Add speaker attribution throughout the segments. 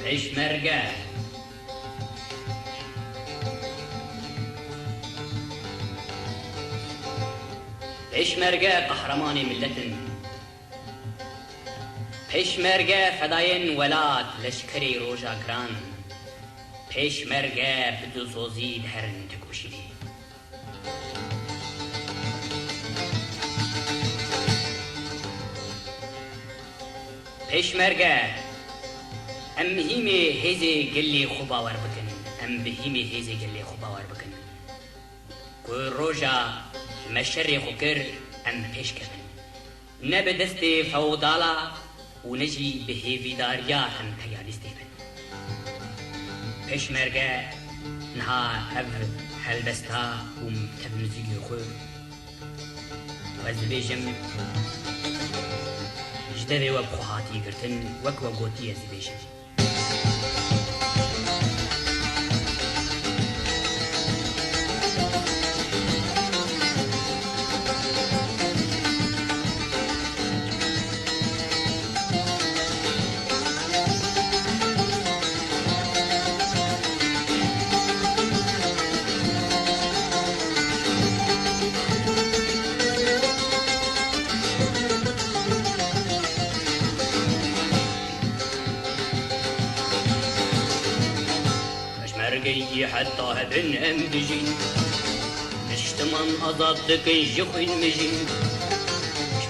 Speaker 1: Peşmerge. Peşmerge kahramanı milletin. Peşmerge fedayın velat leşkeri roja gran. Peşmerge biduzozid herin tekuşidi. Peşmerge ام هیمی هیزی گلی خوبا ور بکن ام بهیمی هیزی گلی خوبا ور بکن کو روژا مشری خوکر ام پیش کردن نه به دست فودالا و نجی به هیویداریا هم تیاریستی بن پیشمرگه نها اف هلبستا و تبنزی خو و زبیجم جدوی و بخواهاتی گرتن وک و گوتی زبیجم مرگی حتی هبن ام دجین مشتمان أضدك جخن مجين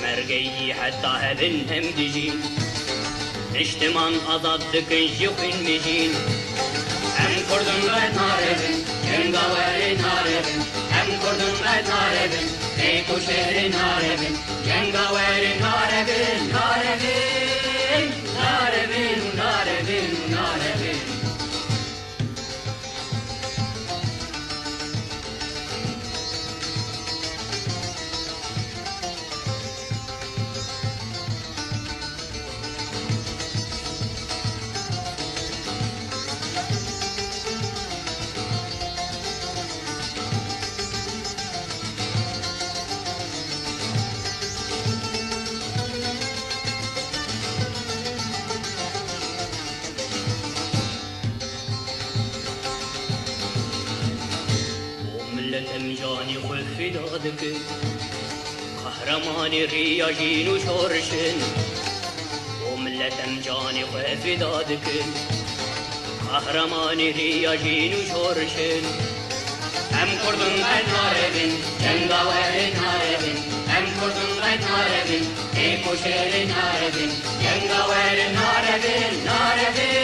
Speaker 1: مرگی حتی هبن ام دجین مشتمان أضدك جخن مجين ام کردن غد ناربن جنگاور ناربن ام کردن غد ناربن ایکو شهر ناربن جنگاور ناربن ناربن ناربن ناربن ناربن جاني خف دادك قهرماني رياجين وشورشن وملة جاني خف دادك قهرماني رياجين وشورشن ام كردن غد ناربن جنگاور ناربن ام كردن غد ناربن ايكو شهر ناربن جنگاور ناربن ناربن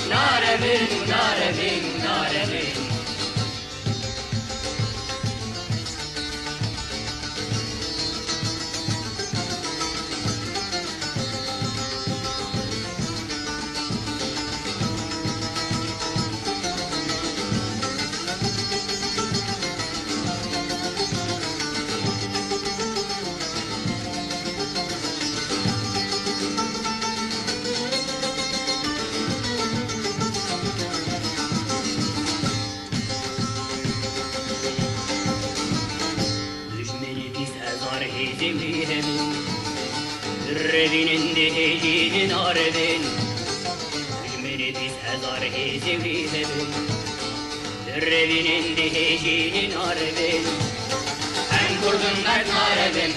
Speaker 1: ناربن ناربن ناربن ربين دهجين ناربين جمري 20,000 هيزي ويهبين ربين دهجين ناربين ام كردن غد ناربين